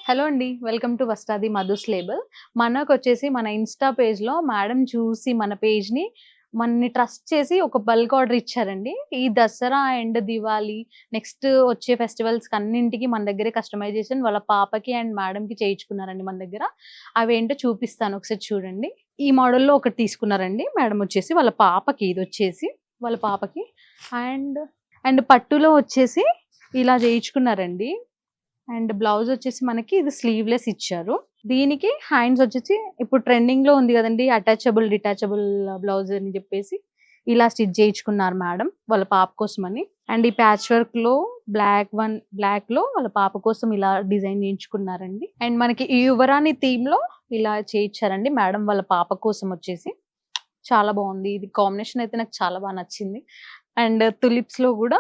Hello అండి. Welcome to వస్తాది Madhu's label. మనకొచ్చేసి మన ఇన్‌స్టా పేజ్‌లో మేడం చూసి మన పేజ్‌ని మనని ట్రస్ట్ చేసి ఒక బల్క్ ఆర్డర్ ఇచ్చారండి. ఈ దసరా అండ్ దివాళీ నెక్స్ట్ వచ్చే ఫెస్టివల్స్‌కి అన్నింటికి మన దగ్గరే కస్టమైజేషన్ వాళ్ళ పాపకి అండ్ మేడంకి చేయించుకున్నారండి మన దగ్గర. అవేంటో చూపిస్తాను ఒకసారి చూడండి. ఈ మోడల్‌లో ఒకటి తీసుకున్నారండి మేడం వచ్చేసి వాళ్ళ పాపకి ఇదొచ్చేసి వాళ్ళ పాపకి అండ్, పట్టులో వచ్చేసి ఇలా చేయించుకున్నారండి. అండ్ బ్లౌజ్ వచ్చేసి మనకి ఇది స్లీవ్‌లెస్ ఇచ్చారు. దీనికి హ్యాండ్స్ వచ్చేసి ఇప్పుడు ట్రెండింగ్‌లో ఉంది గదండీ! అటాచబుల్, డిటాచబుల్ బ్లౌజ్ అని జెప్పేసి ఇలా స్టిచ్ జేయించుకున్నారు మేడం వాళ్ళ పాప కోసమని. అండ్ ఈ ప్యాచ్ వర్క్‌లో బ్లాక్‌లో వాళ్ళ పాప కోసం ఇలా డిజైన్ జేయించుకున్నారండి. అండ్ మనకి ఈ యువరాణి థీమ్‌లో ఇలా చేయిచ్చారండి మేడం వాళ్ళ పాప కోసం వచ్చేసి. చాలా బావుంది. ఇది కాంబినేషన్ అయితే నాకు చాలా బా నచ్చింది. అండ్ తులిప్స్‌లో గూడా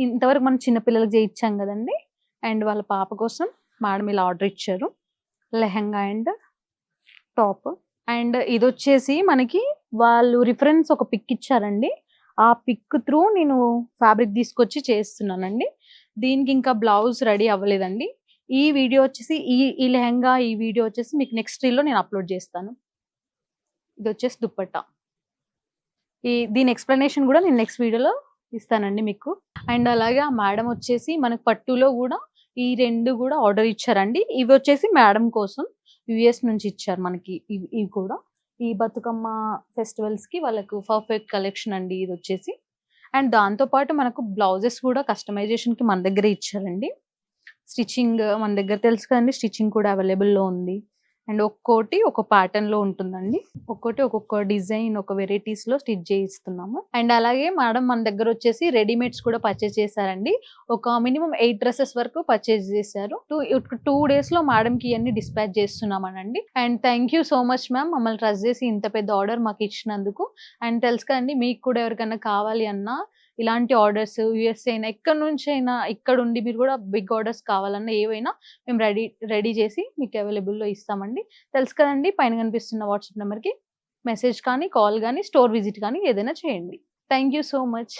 ఇంతవరకు మనం చిన్న పిల్లలకి జేయిచ్చాం గదండీ! అండ్ వాళ్ళ పాప కోసం మేడం ఇలా ఆర్డర్ ఇచ్చారు. Lehenga and top. అండ్ ఇదొచ్చేసి మనకి వాళ్ళు రిఫరెన్స్ ఒక పిక్ ఇచ్చారండి. ఆ పిక్ త్రూ నేను ఫ్యాబ్రిక్ తీసుకొచ్చి చేస్తున్నానండి. దీనికి ఇంకా బ్లౌజ్ రెడీ అవ్వలేదండి. ఈ వీడియో వచ్చేసి ఈ లెహెంగా ఈ వీడియో వచ్చేసి మీకు నెక్స్ట్ రీల్‌లో నేను అప్‌లోడ్ చేస్తాను. ఇదొచ్చేసి దుప్పట్టా. దీని ఎక్స్‌ప్లనేషన్ గూడా నేను నెక్స్ట్ వీడియోలో ఇస్తానండి మీకు. అండ్ అలాగే ఆ మేడం వచ్చేసి మనకు పట్టులో గూడా ఈ 2 గూడా ఆర్డర్ ఇచ్చారండి. ఇవొచ్చేసి మేడం కోసం యూఎస్ నుంచి ఇచ్చారు మనకి ఇవి కూడా. ఈ బతుకమ్మ ఫెస్టివల్స్‌కి వాళ్ళకు పర్ఫెక్ట్ కలెక్షన్ అండి ఇదొచ్చేసి. అండ్ దాంతో పాటు మనకు బ్లౌజెస్ కూడా కస్టమైజేషన్‌కి మన దగ్గరే ఇచ్చారండి. స్టిచ్చింగ్ మన దగ్గర తెలుసు కదండీ! స్టిచ్చింగ్ కూడా అవైలబుల్‌లో ఉంది. అండ్ ఒక్కోటి ఒక ప్యాటర్న్‌లో ఉంటుందండి. ఒక్కోటి ఒక్కొక్క డిజైన్ ఒక వెరైటీస్‌లో స్టిచ్ చేయిస్తున్నాము. అండ్ అలాగే మేడం మన దగ్గరొచ్చేసి రెడీమేడ్స్ కూడా పర్చేజ్ చేశారండి. ఒక మినిమమ్ 8 డ్రెసెస్ వరకు పర్చేజ్ చేశారు. 2 డేస్‌లో మేడంకి ఇయన్నీ డిస్పాచ్ చేస్తున్నామనండి. And thank you so much ma'am మమ్మల్ని ట్రస్ట్ చేసి ఇంత పెద్ద ఆర్డర్ మాకిచ్చినందుకు. అండ్ తెలుసు కదండీ! మీకు కూడా ఎవరికన్నా కావాలి అన్నా ఇలాంటి ఆర్డర్స్ యూఎస్ఏ అయినా ఎక్కడి నుంచైనా ఇక్కడుండి మీరు కూడా బిగ్ ఆర్డర్స్ కావాలన్నా ఏవైనా మేము రెడీ చేసి మీకు అవైలబుల్‌లో ఇస్తామండి. తెలుసు కదండీ! పైన కనిపిస్తున్న వాట్సాప్ నంబర్‌కి మెసేజ్ కానీ, కాల్ గానీ, స్టోర్ విజిట్ కానీ ఏదైనా చేయండి. Thank you so much.